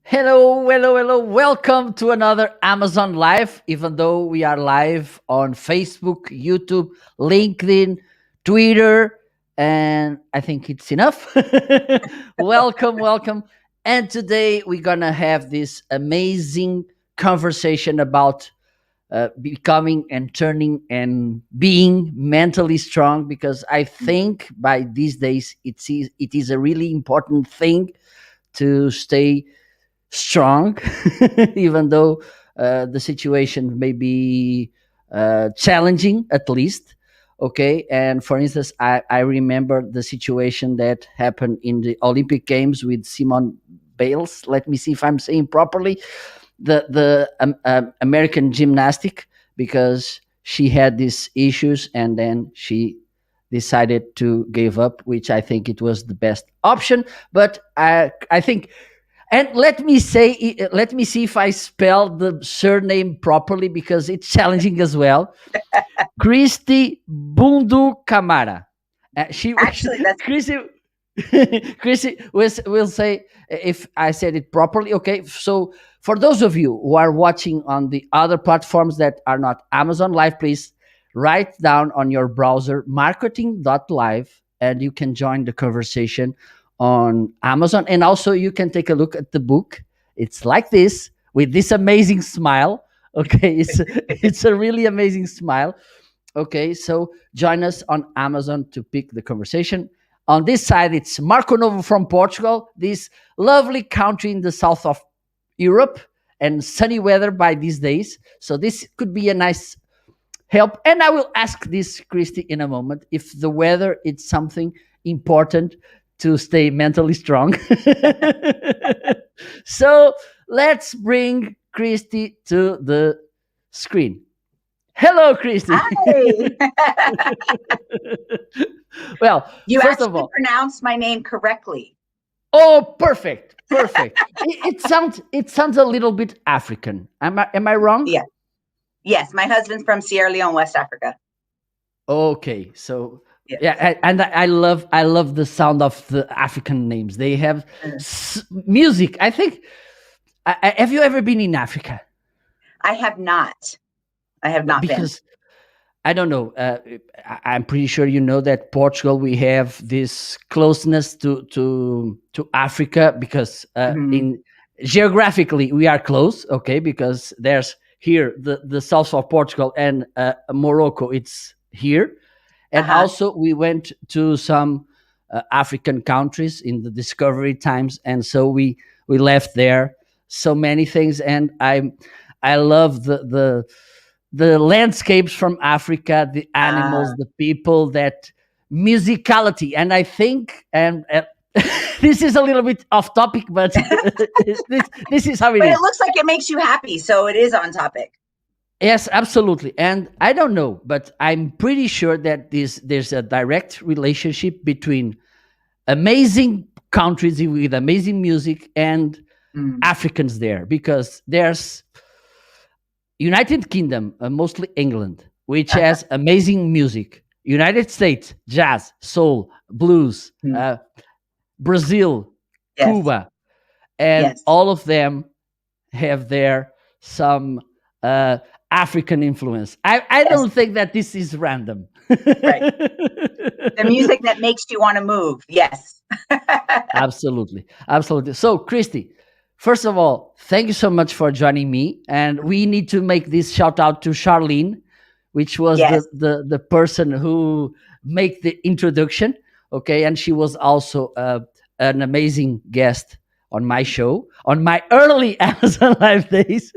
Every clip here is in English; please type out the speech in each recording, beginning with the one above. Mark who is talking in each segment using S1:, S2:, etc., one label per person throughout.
S1: Hello, hello, hello. Welcome to another Amazon Live, even though we are live on Facebook, YouTube, LinkedIn, Twitter, and I think it's enough. Welcome, welcome. And today we're going to have this amazing conversation about becoming and turning and being mentally strong, because I think by these days it is a really important thing to stay strong, even though the situation may be challenging, at least. Okay. And for instance, I remember the situation that happened in the Olympic Games with Simone Bales. Let me see if I'm saying properly. The American gymnastic, because she had these issues and then she decided to give up, which I think it was the best option. But I think, and let me see if I spell the surname properly, because it's challenging as well. Christy Bundukamaras. She
S2: Actually, that's
S1: Christy. Chrissy will say if I said it properly. Okay, so for those of you who are watching on the other platforms that are not Amazon Live, please write down on your browser marketing.live and you can join the conversation on Amazon. And also you can take a look at the book. It's like this, with this amazing smile. Okay, it's a really amazing smile. Okay, so join us on Amazon to pick the conversation. On this side, it's Marco Novo from Portugal, this lovely country in the south of Europe, and sunny weather by these days. So this could be a nice help. And I will ask this, Christy, in a moment, if the weather is something important to stay mentally strong. So let's bring Christy to the screen. Hello, Christy.
S2: Hi.
S1: Well,
S2: You
S1: first
S2: actually
S1: of all,
S2: pronounced my name correctly.
S1: oh, perfect, perfect. It sounds a little bit African. Am I wrong?
S2: Yeah. Yes, my husband's from Sierra Leone, West Africa.
S1: Okay, so
S2: Yes.
S1: yeah, and I love the sound of the African names. They have music. I think. Have you ever been in Africa?
S2: I have not. I have not been.
S1: Because I don't know. I'm pretty sure you know that Portugal, we have this closeness to Africa, because in geographically we are close. Okay, because there's here the south of Portugal, and Morocco. It's here, and also we went to some African countries in the discovery times, and so we left there so many things, and I love the landscapes from Africa, the animals, the people, that musicality. And I think, and this is a little bit off topic, but this is how it
S2: But
S1: is.
S2: it looks like it makes you happy, so it is on topic.
S1: Yes, absolutely. And I don't know, but I'm pretty sure that there's a direct relationship between amazing countries with amazing music and Africans there, because there's United Kingdom, mostly England, which has amazing music. United States, jazz, soul, blues, Brazil, Cuba, and all of them have there some African influence. I
S2: Yes,
S1: don't think that this is random.
S2: right. The music that makes you want to move. Yes.
S1: Absolutely. Absolutely. So, Christy, first of all, thank you so much for joining me. And we need to make this shout out to Charlene, which was
S2: Yes.
S1: the person who made the introduction. Okay. And she was also an amazing guest on my show, on my early Amazon Live days.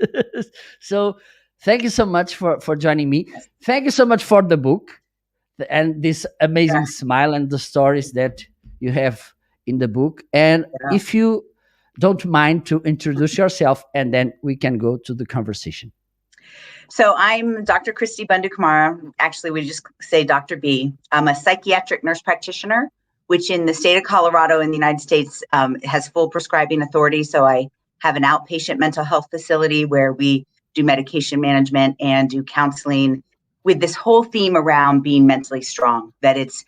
S1: So, thank you so much for joining me.
S2: Yes.
S1: Thank you so much for the book and this amazing smile and the stories that you have in the book. And
S2: Yeah.
S1: if you don't mind to introduce yourself, and then we can go to the conversation.
S2: So I'm Dr. Christy Bundukamara. Actually, we just say Dr. B. I'm a psychiatric nurse practitioner, which in the state of Colorado in the United States has full prescribing authority. So I have an outpatient mental health facility where we do medication management and do counseling with this whole theme around being mentally strong, that it's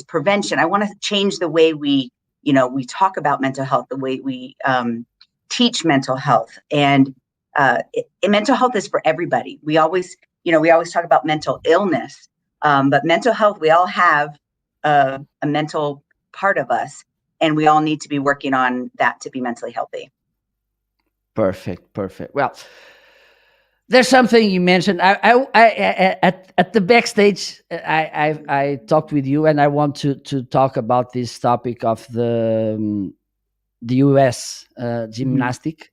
S2: prevention. I want to change the way we talk about mental health, the way we teach mental health. And mental health is for everybody. We always talk about mental illness, but mental health, we all have a mental part of us, and we all need to be working on that to be mentally healthy.
S1: Perfect. Well, there's something you mentioned. At the backstage, I talked with you, and I want to talk about this topic of the U.S. Gymnastic.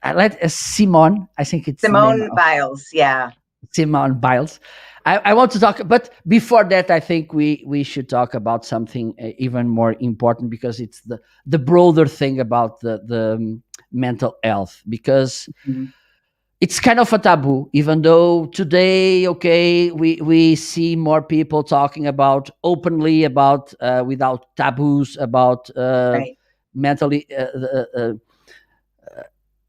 S1: I like Simone. I think it's
S2: Simone Biles. Yeah.
S1: Simone Biles. I want to talk, but before that, I think we should talk about something even more important, because it's the broader thing about the mental health, because it's kind of a taboo, even though today, okay, we see more people talking about openly about without taboos about
S2: Right.
S1: mentally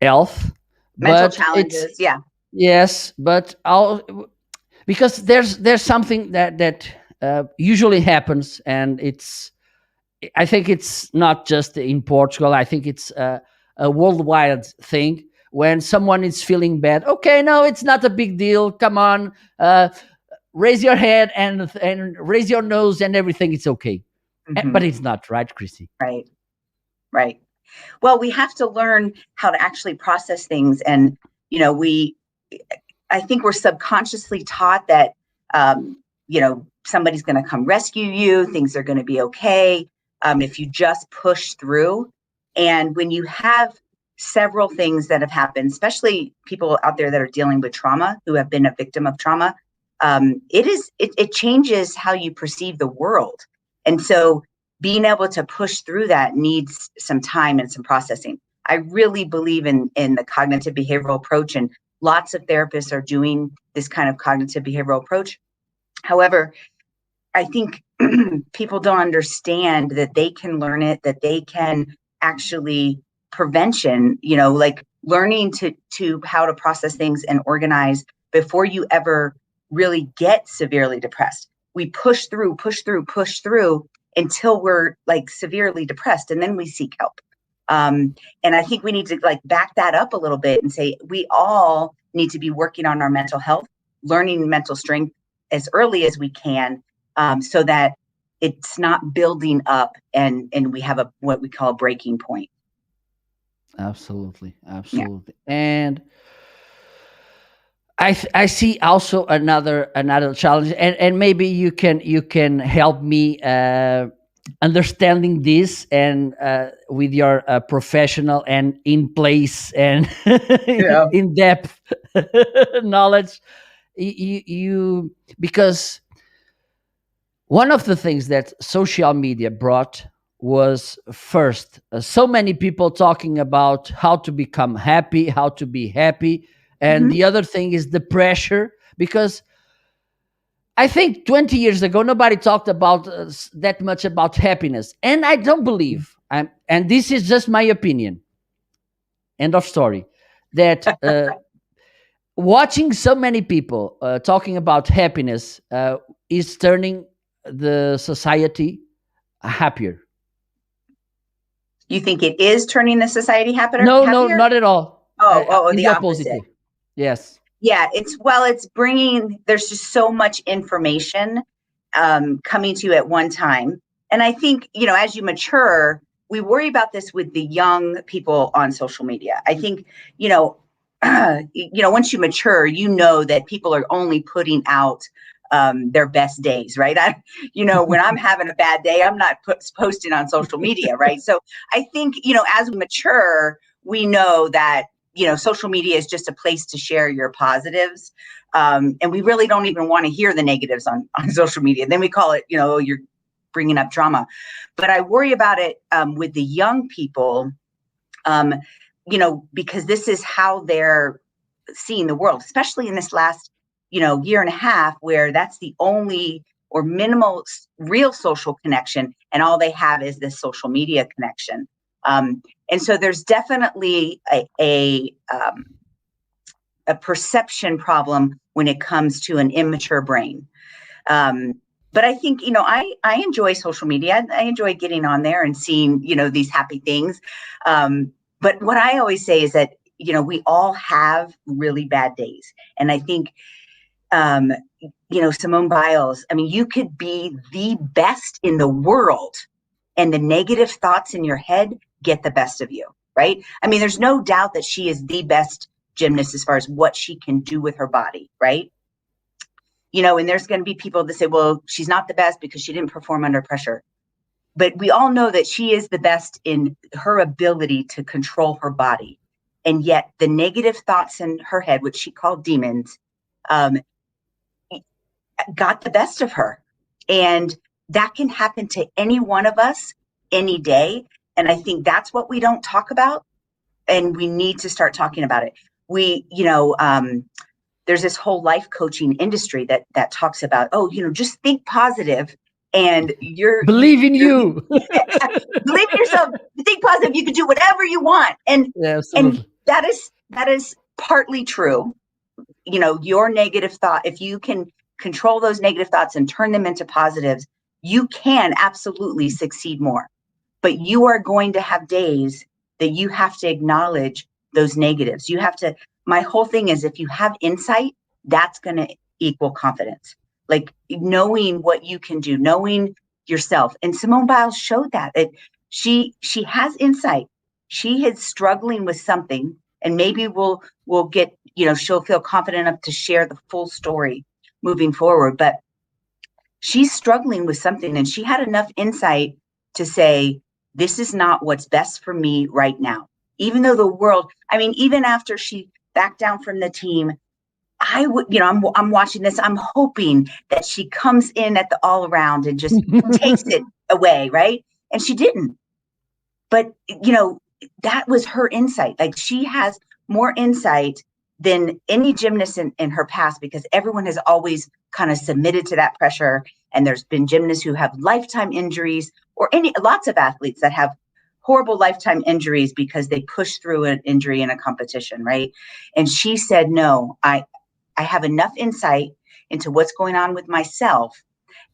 S1: health,
S2: Mental
S1: but
S2: challenges. Yeah.
S1: yes, but because there's something that usually happens, and I think it's not just in Portugal. I think it's a worldwide thing. When someone is feeling bad, okay, no, it's not a big deal. Come on, raise your head and raise your nose, and everything is okay. But it's not, right, Christy?
S2: Right. Well, we have to learn how to actually process things, and I think we're subconsciously taught that somebody's going to come rescue you. Things are going to be okay if you just push through. And when you have several things that have happened, especially people out there that are dealing with trauma, who have been a victim of trauma, it changes how you perceive the world. And so being able to push through that needs some time and some processing. I really believe in the cognitive behavioral approach, and lots of therapists are doing this kind of cognitive behavioral approach. However, I think people don't understand that they can learn it, that they can actually prevention, like learning to how to process things and organize before you ever really get severely depressed. We push through until we're like severely depressed, and then we seek help. And I think we need to like back that up a little bit and say we all need to be working on our mental health, learning mental strength as early as we can, so that it's not building up and we have what we call a breaking point.
S1: Absolutely. Yeah. And I see also another challenge, and maybe you can help me understanding this, and with your professional and in place and in depth knowledge, you because one of the things that social media brought was first so many people talking about how to become happy, how to be happy. And the other thing is the pressure, because I think 20 years ago, nobody talked about that much about happiness. And I don't believe, and this is just my opinion, end of story, that watching so many people talking about happiness is turning the society happier.
S2: You think it is turning the society happier?
S1: No, not at all.
S2: The opposite.
S1: Yes.
S2: Yeah, it's bringing, there's just so much information coming to you at one time. And I think, as you mature, we worry about this with the young people on social media. I think, once you mature, that people are only putting out their best days, right? When I'm having a bad day, I'm not posting on social media, right? So I think, as we mature, we know that social media is just a place to share your positives. And we really don't even want to hear the negatives on social media. Then we call it, you're bringing up drama. But I worry about it with the young people, because this is how they're seeing the world, especially in this last, year and a half, where that's the only or minimal real social connection. And all they have is this social media connection. And so there's definitely a perception problem when it comes to an immature brain. But I think, I enjoy social media. I enjoy getting on there and seeing, these happy things. But what I always say is that, we all have really bad days. And I think, Simone Biles, I mean, you could be the best in the world and the negative thoughts in your head get the best of you, right? I mean, there's no doubt that she is the best gymnast as far as what she can do with her body, right? And there's going to be people that say, well, she's not the best because she didn't perform under pressure. But we all know that she is the best in her ability to control her body. And yet the negative thoughts in her head, which she called demons, got the best of her. And that can happen to any one of us any day. And I think that's what we don't talk about. And we need to start talking about it. There's this whole life coaching industry that talks about, just think positive and
S1: Believe in you.
S2: believe in yourself, think positive, you can do whatever you want. And
S1: Yeah, absolutely.
S2: and that is partly true. Your negative thought, if you can control those negative thoughts and turn them into positives, you can absolutely succeed more. But you are going to have days that you have to acknowledge those negatives. My whole thing is, if you have insight, that's going to equal confidence. Like knowing what you can do, knowing yourself. And Simone Biles showed that she has insight. She is struggling with something, and maybe we'll get, she'll feel confident enough to share the full story moving forward. But she's struggling with something, and she had enough insight to say, this is not what's best for me right now. Even though the world, I mean, even after she backed down from the team, I would, I'm watching this. I'm hoping that she comes in at the all around and just takes it away. Right. And she didn't. But, that was her insight. Like, she has more insight than any gymnast in her past, because everyone has always kind of submitted to that pressure. And there's been gymnasts who have lifetime injuries, or lots of athletes that have horrible lifetime injuries because they push through an injury in a competition, right? And she said, no, I have enough insight into what's going on with myself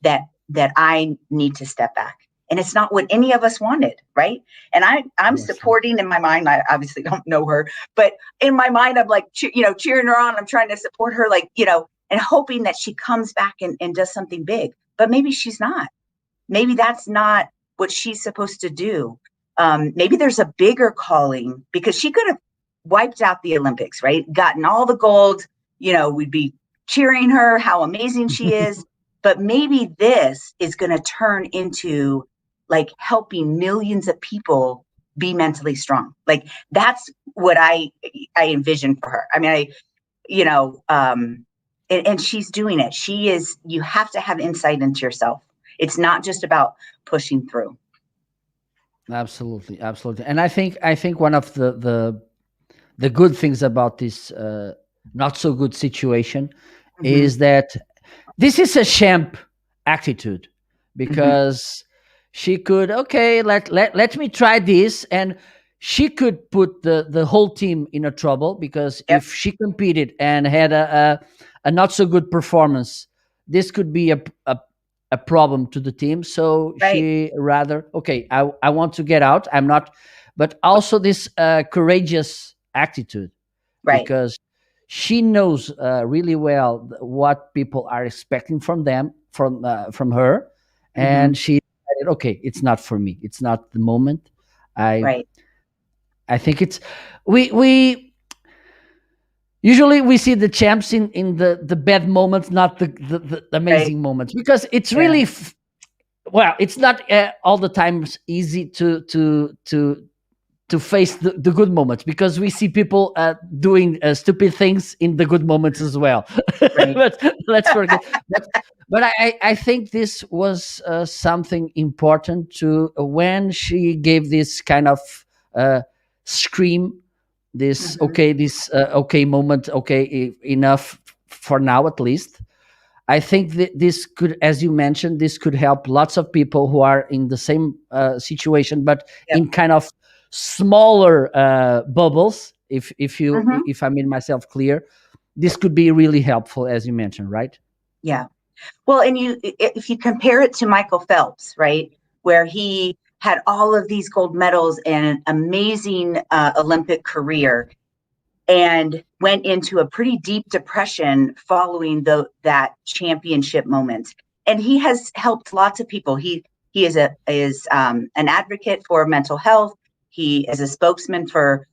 S2: that I need to step back. And it's not what any of us wanted, right? And I'm supporting in my mind. I obviously don't know her, but in my mind, I'm like, cheering her on. I'm trying to support her, like, and hoping that she comes back and does something big. But maybe she's not. Maybe that's not what she's supposed to do. Maybe there's a bigger calling, because she could have wiped out the Olympics, right? Gotten all the gold. We'd be cheering her, how amazing she is. But maybe this is going to turn into like helping millions of people be mentally strong. Like, that's what I envision for her. I mean, and she's doing it. You have to have insight into yourself. It's not just about pushing through.
S1: Absolutely, absolutely. And I think one of the good things about this not so good situation is that this is a champ attitude, because she could, okay, let me try this, and she could put the whole team in a trouble, because
S2: Yep.
S1: if she competed and had a not so good performance, this could be a problem to the team. So
S2: Right.
S1: she rather, okay, I want to get out, I'm not. But also this courageous attitude,
S2: Right.
S1: because she knows really well what people are expecting from them, from her,
S2: Hmm.
S1: and she decided, okay, it's not for me. It's not the moment. I
S2: Right.
S1: I think it's we usually we see the champs in the bad moments, not the
S2: Right.
S1: amazing moments, because it's
S2: Yeah.
S1: really well, it's not all the times easy to face the good moments, because we see people doing stupid things in the good moments as well.
S2: Right.
S1: But let's forget. But I think this was something important to when she gave this kind of uh, scream, this
S2: Hmm.
S1: okay, this okay moment, okay, enough for now at least. I think that this could, as you mentioned, this could help lots of people who are in the same situation, but
S2: Yep.
S1: in kind of smaller bubbles.
S2: Hmm.
S1: If I made myself clear, this could be really helpful, as you mentioned, right?
S2: Yeah. Well, and if you compare it to Michael Phelps, right, where he had all of these gold medals and an amazing Olympic career, and went into a pretty deep depression following that championship moment. And he has helped lots of people. He is an advocate for mental health. He is a spokesman for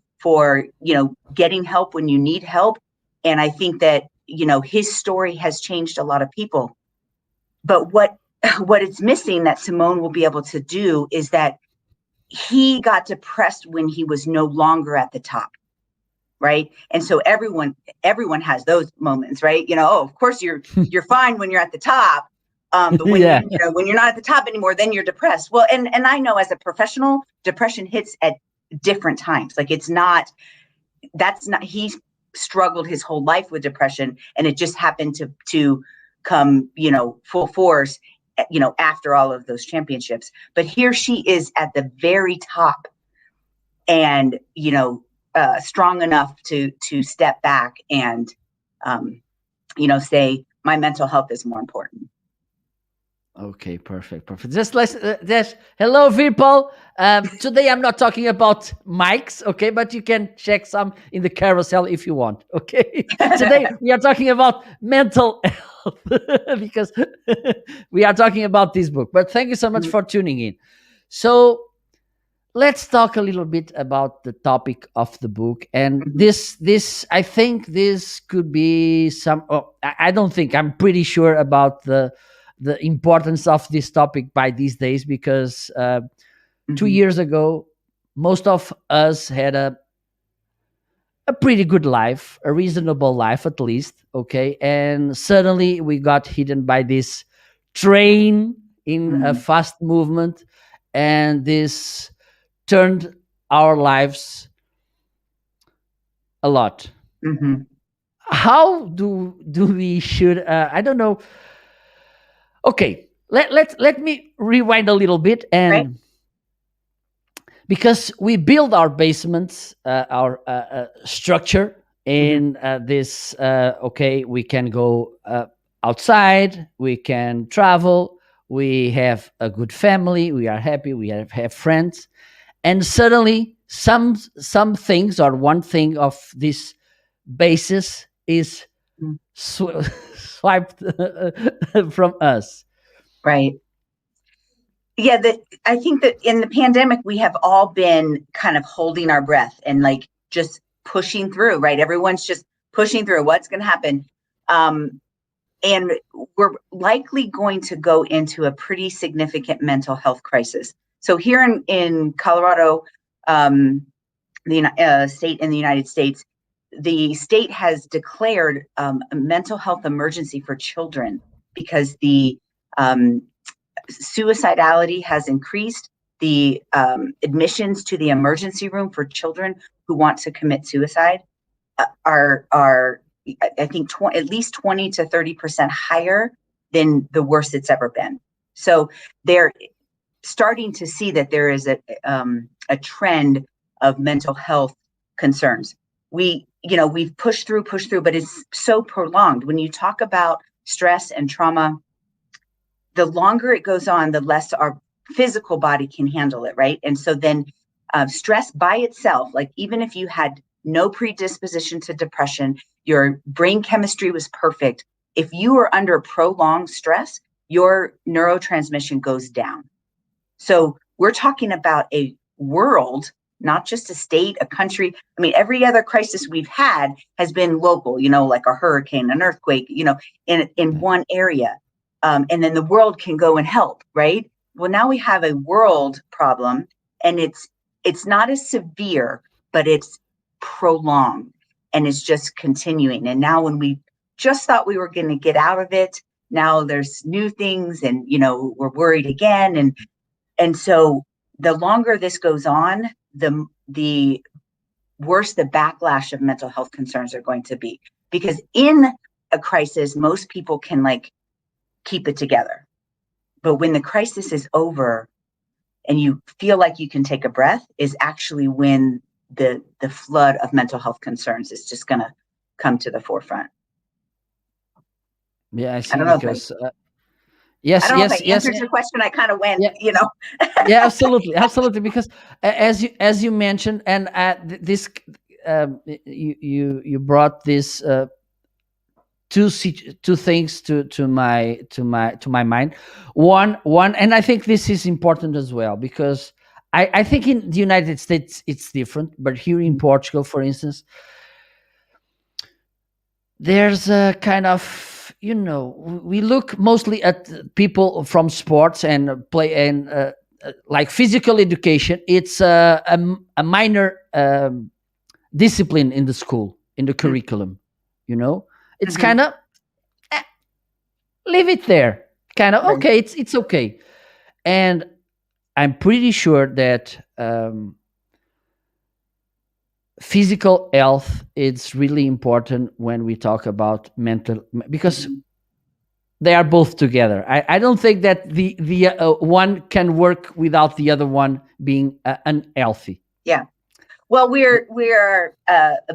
S2: getting help when you need help. And I think that his story has changed a lot of people. But what it's missing that Simone will be able to do is that he got depressed when he was no longer at the top, right? And so everyone has those moments, right? Oh, of course you're fine when you're at the top, but when
S1: Yeah.
S2: when you're not at the top anymore, then you're depressed. Well, and I know as a professional, depression hits at different times. Like that's not he struggled his whole life with depression, and it just happened to come full force after all of those championships. But here she is at the very top, and strong enough to step back and say my mental health is more important.
S1: Okay, perfect, perfect. Just hello, people. Today I'm not talking about mics, okay, but you can check some in the carousel if you want. Okay, today we are talking about mental health because we are talking about this book. But thank you so much for tuning in. So let's talk a little bit about the topic of the book, and
S2: Mhm.
S1: this I think this could be some, oh, I don't think, I'm pretty sure about the importance of this topic by these days, because 2 years ago most of us had a pretty good life, a reasonable life at least, okay, and suddenly we got hidden by this train in a
S2: Mhm.
S1: fast movement, and this turned our lives a lot.
S2: Mhm.
S1: How do we should, I don't know. Okay, let me rewind a little bit,
S2: Right.
S1: and because we build our basements, our structure
S2: Mhm.
S1: in this, okay, we can go outside, we can travel, we have a good family, we are happy, we have friends, and suddenly some things, or one thing of this basis is
S2: Mhm.
S1: swiped from us.
S2: Right. Yeah, that I think that in the pandemic we have all been kind of holding our breath and like just pushing through, right? Everyone's just pushing through. What's going to happen? Um, and we're likely going to go into a pretty significant mental health crisis. So here in Colorado, the state in the United States, the state has declared a mental health emergency for children because the um, suicidality has increased. The admissions to the emergency room for children who want to commit suicide are I think at least 20 to 30% higher than the worst it's ever been. So they're starting to see that there is a trend of mental health concerns. We've pushed through, but it's so prolonged. When you talk about stress and trauma, the longer it goes on, the less our physical body can handle it, right? And so then stress by itself, like even if you had no predisposition to depression, your brain chemistry was perfect. If you are under prolonged stress, your neurotransmission goes down. So we're talking about a world, not just a state, a country. I mean, every other crisis we've had has been local, like a hurricane, an earthquake, in one area. And then the world can go and help, right? Well, now we have a world problem, and it's not as severe, but it's prolonged, and it's just continuing. And now when we just thought we were going to get out of it, now there's new things, and we're worried again. And so the longer this goes on, the worse the backlash of mental health concerns are going to be. Because in a crisis, most people can keep it together. But when the crisis is over and you feel like you can take a breath, is actually when the flood of mental health concerns is just going to come to the forefront.
S1: Yeah, I
S2: I
S1: see.
S2: don't know
S1: Because
S2: I
S1: yes,
S2: don't know if I
S1: yes.
S2: answered your question. I kind of went,
S1: Yeah, yeah, absolutely. Because as you mentioned, and this you brought this two things to my mind. One, and I think this is important as well, because I think in the United States it's different, but here in Portugal, for instance, there's a kind of, we look mostly at people from sports and play and like physical education. It's a minor discipline in the school, in the curriculum. It's kind of leave it there, kind of,
S2: Right.
S1: okay, it's okay. And I'm pretty sure that physical health is really important when we talk about mental, because they are both together. I don't think that the one can work without the other one being unhealthy.
S2: Yeah. Well, we're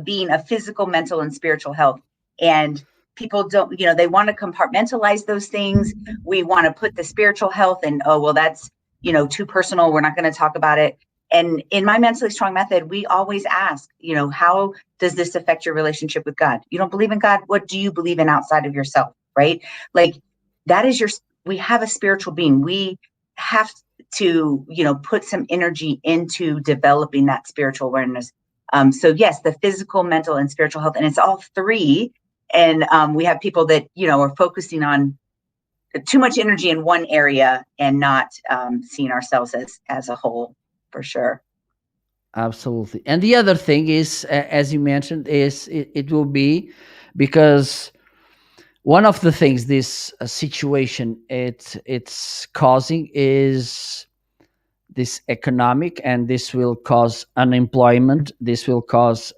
S2: being a physical, mental, and spiritual health, and people don't, they want to compartmentalize those things. We want to put the spiritual health and, oh, well, that's, too personal. We're not going to talk about it. And in my Mentally Strong method, we always ask, how does this affect your relationship with God? You don't believe in God? What do you believe in outside of yourself? Right? Like that is we have a spiritual being. We have to, put some energy into developing that spiritual awareness. So yes, the physical, mental, and spiritual health, and it's all three. And we have people that, are focusing on too much energy in one area and not seeing ourselves as a whole, for sure.
S1: Absolutely. And the other thing is, as you mentioned, is it will be because one of the things this situation it's causing is this economic, and this will cause unemployment. This will cause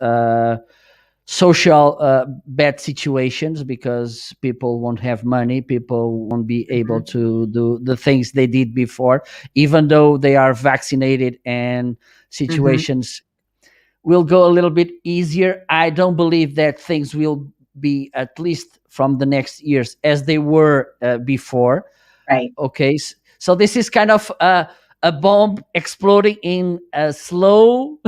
S1: social bad situations, because people won't have money, people won't be able to do the things they did before, even though they are vaccinated, and situations will go a little bit easier. I don't believe that things will be, at least from the next years, as they were before.
S2: Right.
S1: Okay, so this is kind of a bomb exploding in a slow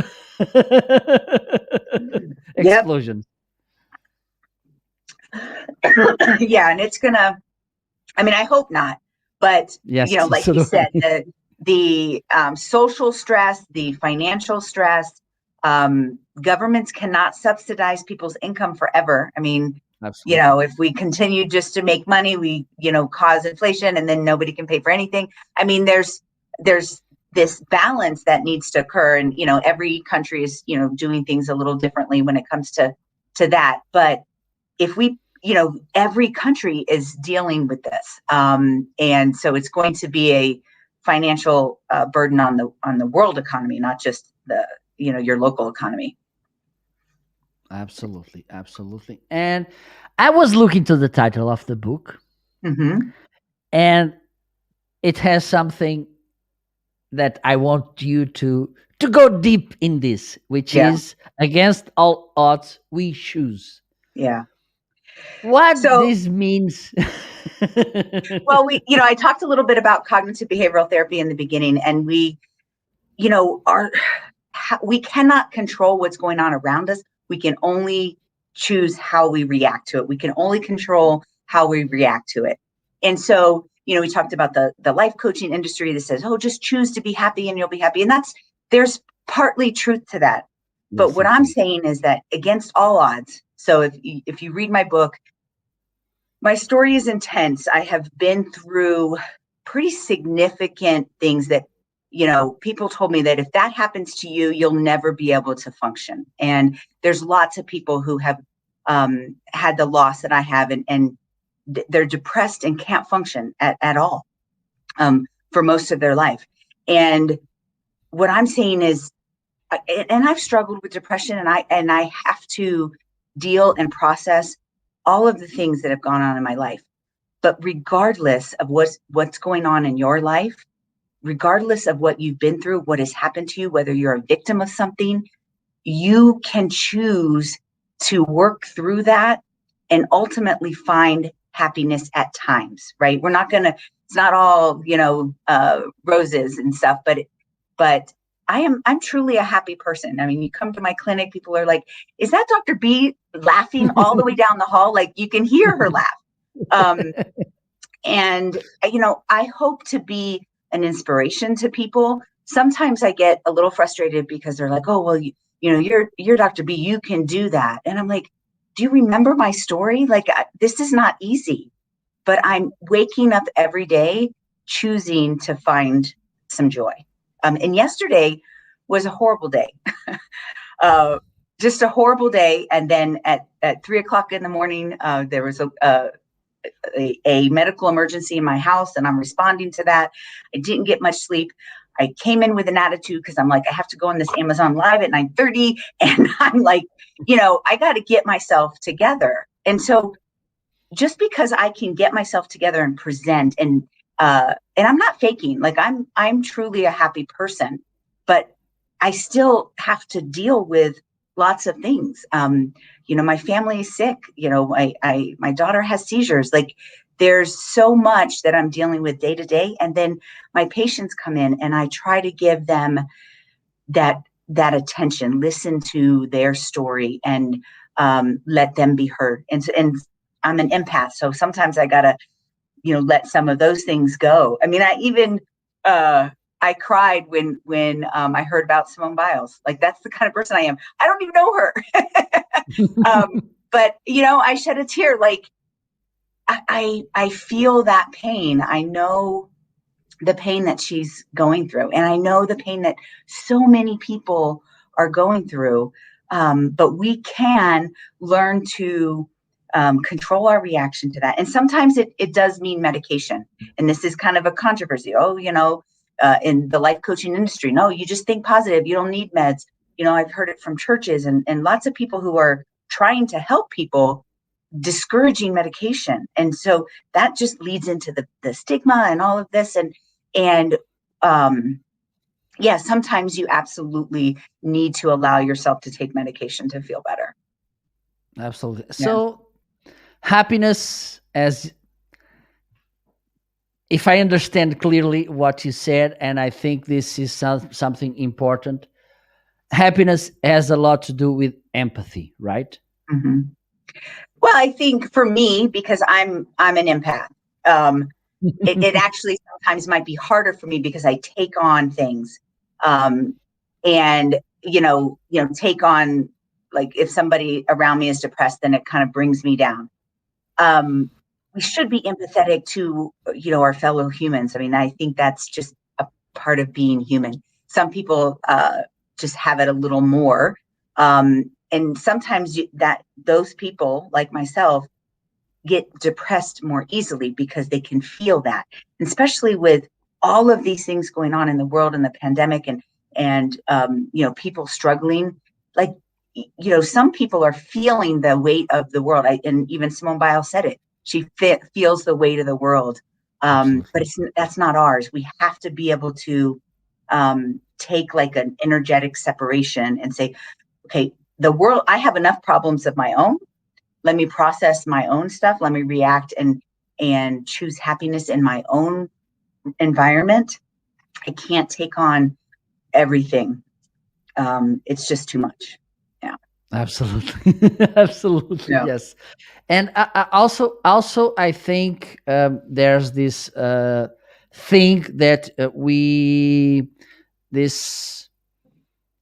S2: Yep.
S1: explosion.
S2: Yeah, and it's gonna. I mean, I hope not, but
S1: Yes,
S2: like
S1: so
S2: you
S1: do
S2: said,
S1: I.
S2: the social stress, the financial stress. Governments cannot subsidize people's income forever. I mean,
S1: Absolutely.
S2: if we continue just to make money, we cause inflation, and then nobody can pay for anything. I mean, there's this balance that needs to occur, and every country is doing things a little differently when it comes to that. But if we every country is dealing with this, and so it's going to be a financial burden on the world economy, not just the your local economy.
S1: Absolutely, absolutely. And I was looking to the title of the book, and it has something that I want you to go deep in this, which
S2: Yeah.
S1: is against all odds we choose.
S2: Yeah.
S1: What
S2: So,
S1: this means.
S2: well, I talked a little bit about cognitive behavioral therapy in the beginning, and we cannot control what's going on around us. We can only choose how we react to it. We can only control how we react to it. And so, we talked about the life coaching industry that says, oh, just choose to be happy and you'll be happy. And there's partly truth to that. But
S1: Yes,
S2: what
S1: it
S2: I'm
S1: is.
S2: saying is that against all odds, so if you read my book, my story is intense. I have been through pretty significant things that, people told me that if that happens to you, you'll never be able to function. And there's lots of people who have had the loss that I have, and they're depressed and can't function at all for most of their life. And what I'm saying is, and I've struggled with depression, and I have to deal and process all of the things that have gone on in my life. But regardless of what's going on in your life, regardless of what you've been through, what has happened to you, whether you're a victim of something, you can choose to work through that and ultimately find happiness at times, right? It's not all, roses and stuff, but I'm truly a happy person. I mean, you come to my clinic, people are like, is that Dr. B laughing all the way down the hall? Like, you can hear her laugh. And, I hope to be an inspiration to people. Sometimes I get a little frustrated because they're like, oh, well, you're Dr. B, you can do that. And I'm like, do you remember my story? Like, this is not easy, but I'm waking up every day choosing to find some joy. And yesterday was a horrible day. Just a horrible day. And then at 3:00 in the morning, there was a medical emergency in my house, and I'm responding to that. I didn't get much sleep. I came in with an attitude because I'm like, I have to go on this Amazon Live at 9:30. And I'm like, I got to get myself together. And so just because I can get myself together and present, and I'm not faking, like I'm truly a happy person, but I still have to deal with lots of things. My family is sick. My daughter has seizures. Like, there's so much that I'm dealing with day to day. And then my patients come in, and I try to give them that attention, listen to their story, and let them be heard. And I'm an empath, so sometimes I gotta, let some of those things go. I mean, I cried when I heard about Simone Biles. Like, that's the kind of person I am. I don't even know her. But I shed a tear. Like, I feel that pain. I know the pain that she's going through, and I know the pain that so many people are going through. But we can learn to control our reaction to that. And sometimes it does mean medication. And this is kind of a controversy. Oh, in the life coaching industry, no, you just think positive. You don't need meds. I've heard it from churches and lots of people who are trying to help people, discouraging medication. And so that just leads into the stigma and all of this. And yeah, sometimes you absolutely need to allow yourself to take medication to feel better.
S1: Absolutely.
S2: Yeah.
S1: So, happiness, as if I understand clearly what you said, and I think this is something important, happiness has a lot to do with empathy, right?
S2: Mm-hmm. Well, I think for me, because I'm an empath, it actually sometimes might be harder for me because I take on things, and take on, like, if somebody around me is depressed, then it kind of brings me down. We should be empathetic to our fellow humans. I mean, I think that's just a part of being human. Some people just have it a little more, and sometimes that those people like myself get depressed more easily because they can feel that, and especially with all of these things going on in the world and the pandemic, and people struggling. Like, some people are feeling the weight of the world. And even Simone Biles said it. She feels the weight of the world, but that's not ours. We have to be able to take like an energetic separation and say, okay, the world, I have enough problems of my own. Let me process my own stuff. Let me react and choose happiness in my own environment. I can't take on everything. It's just too much. Yeah.
S1: Absolutely. Absolutely,
S2: Yeah.
S1: yes. And also I think there's this thing that we this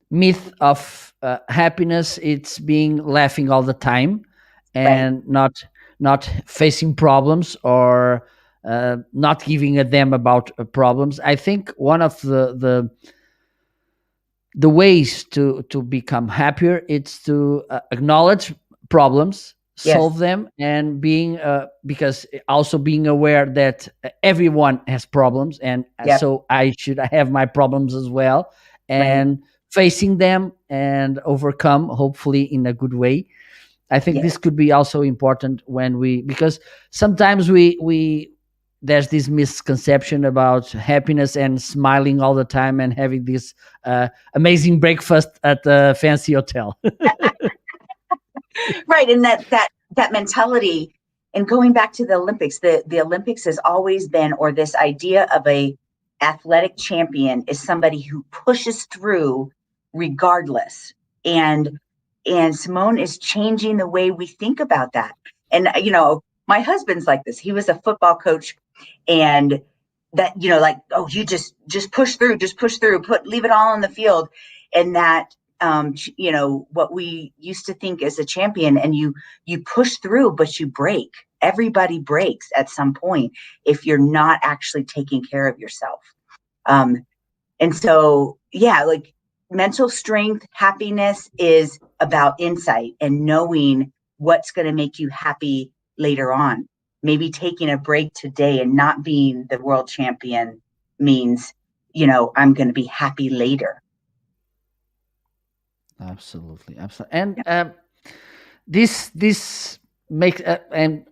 S1: myth of happiness, it's being laughing all the time
S2: Right.
S1: and not facing problems, or not giving a damn about problems. I think one of the ways to become happier, it's to acknowledge problems, solve
S2: Yes.
S1: them, and being because also being aware that everyone has problems, and
S2: Yep.
S1: so I should have my problems as well,
S2: Right.
S1: and facing them and overcome, hopefully in a good way. I think this
S2: Yes.
S1: could be also important when we, because sometimes we there's this misconception about happiness and smiling all the time and having this amazing breakfast at a fancy hotel.
S2: Right. And that mentality, and going back to the Olympics, the Olympics has always been, or this idea of a athletic champion is somebody who pushes through regardless. And Simone is changing the way we think about that. And my husband's like this. He was a football coach, and that, like, oh, you just push through, leave it all on the field. And that, what we used to think as a champion, and you push through, but you break. Everybody breaks at some point if you're not actually taking care of yourself. um and so, yeah, like, mental strength, happiness is about insight and knowing what's going to make you happy later on. Maybe taking a break today and not being the world champion means, I'm going to be happy later.
S1: Absolutely, absolutely. And this makes and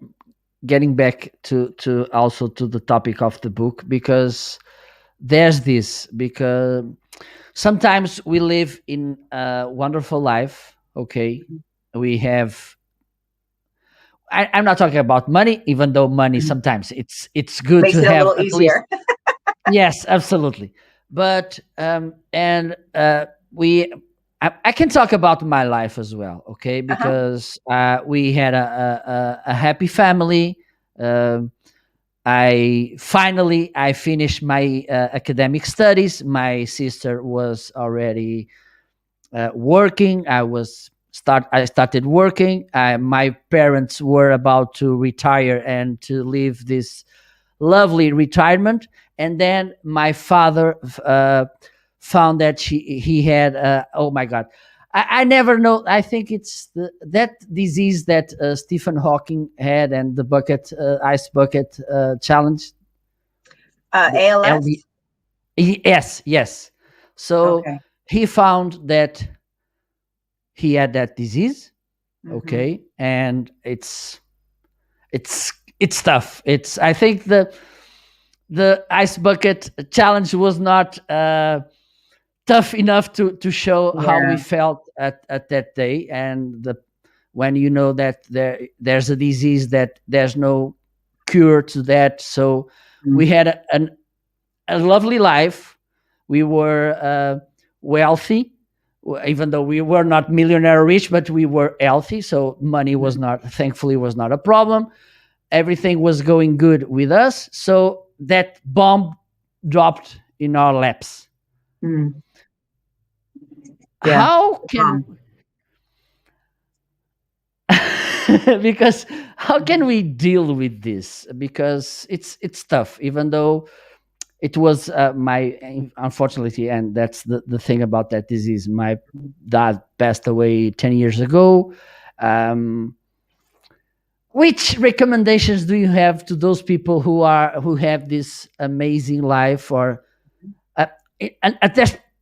S1: getting back to also to the topic of the book, because there's this, because sometimes we live in a wonderful life, okay, we have, I'm not talking about money, even though money
S2: Mhm.
S1: sometimes it's good
S2: Makes
S1: to
S2: it a
S1: have
S2: little
S1: at least.
S2: easier.
S1: Yes, absolutely. But and we I can talk about my life as well, okay,
S2: Uh-huh.
S1: because we had a happy family. um I finished my academic studies. My sister was already working. I started working. My parents were about to retire and to leave this lovely retirement. And then my father found that he had oh my god, I never know. I think it's that disease that Stephen Hawking had, and the bucket ice bucket challenge. The LD.
S2: ALS.
S1: Yes, yes. So
S2: Okay.
S1: he found that he had that disease.
S2: Hmm.
S1: Okay, and it's tough. It's, I think the ice bucket challenge was not tough enough to show how we
S2: Yeah.
S1: felt at that day. And when you know that there's a disease that there's no cure to that, so we
S2: Mhm.
S1: had a lovely life. We were wealthy, even though we were not millionaire rich, but we were healthy. So money was not, thankfully, was not a problem. Everything was going good with us. So that bomb dropped in our laps.
S2: Mhm. Yeah.
S1: How can
S2: Um,
S1: because how can we deal with this? Because it's tough, even though it was my, unfortunately, and that's the thing about that disease. My dad passed away 10 years ago. um, which recommendations do you have to those people who have this amazing life, or uh, and at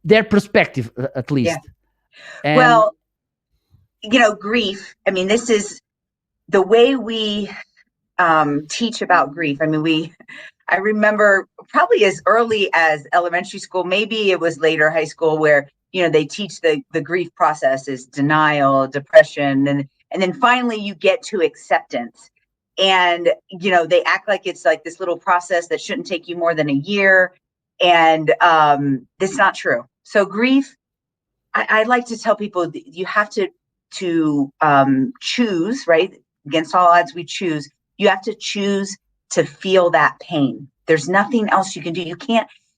S1: their perspective, at
S2: yeah.
S1: least? And
S2: Well, grief. I mean, this is the way we teach about grief. I mean, I remember probably as early as elementary school, maybe it was later high school, where they teach the grief process is denial, depression, and then finally you get to acceptance. And they act like it's like this little process that shouldn't take you more than a year, and that's not true. So grief, I like to tell people, you have to to choose, right? Against all odds, we choose. You have to choose to feel that pain. There's nothing else you can do.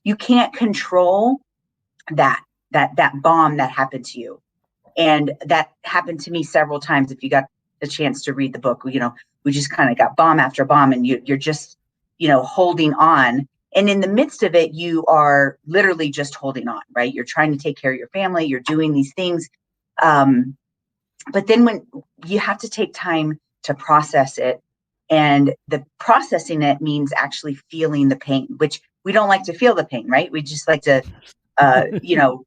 S2: You can't control that bomb that happened to you. And that happened to me several times. If you got the chance to read the book, we just kind of got bomb after bomb, and you're just, holding on. And in the midst of it, you are literally just holding on, right? You're trying to take care of your family. You're doing these things. But then when you have to take time to process it, and the processing it means actually feeling the pain, which we don't like to feel the pain, right? We just like to,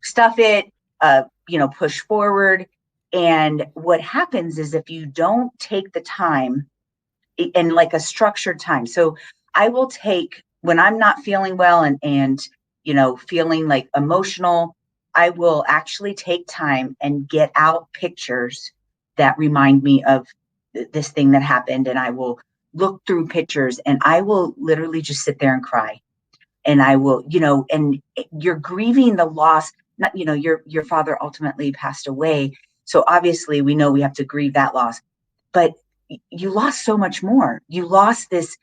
S2: stuff it, push forward. And what happens is if you don't take the time, and like a structured time. So I will take, when I'm not feeling well and feeling like emotional, I will actually take time and get out pictures that remind me of this thing that happened. And I will look through pictures, and I will literally just sit there and cry. And I will, and you're grieving the loss. Not, your father ultimately passed away. So obviously we know we have to grieve that loss, but you lost so much more. You lost this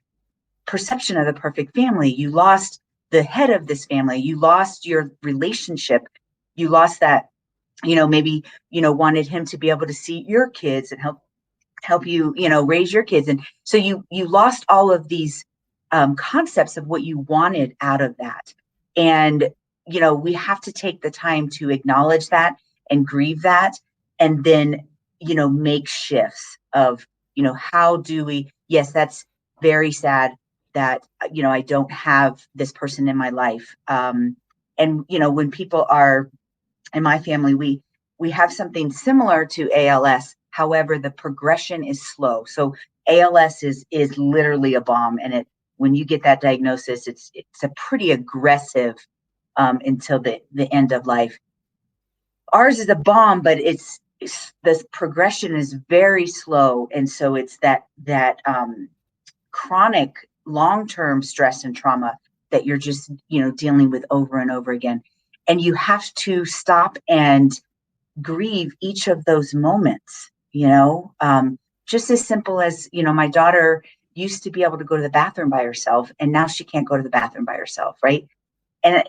S2: perception of the perfect family. You lost the head of this family. You lost your relationship. You lost that, maybe, wanted him to be able to see your kids and help you, raise your kids. And so you lost all of these concepts of what you wanted out of that. And, we have to take the time to acknowledge that and grieve that, and then, make shifts of, how do we, yes, that's very sad that, I don't have this person in my life. And, when people are in my family, we have something similar to ALS. However, the progression is slow. So ALS is literally a bomb, and when you get that diagnosis, it's a pretty aggressive until the end of life. Ours is a bomb, but the progression is very slow, and so it's that chronic long-term stress and trauma that you're just dealing with over and over again, and you have to stop and grieve each of those moments. Just as simple as my daughter used to be able to go to the bathroom by herself, and now she can't go to the bathroom by herself, right? And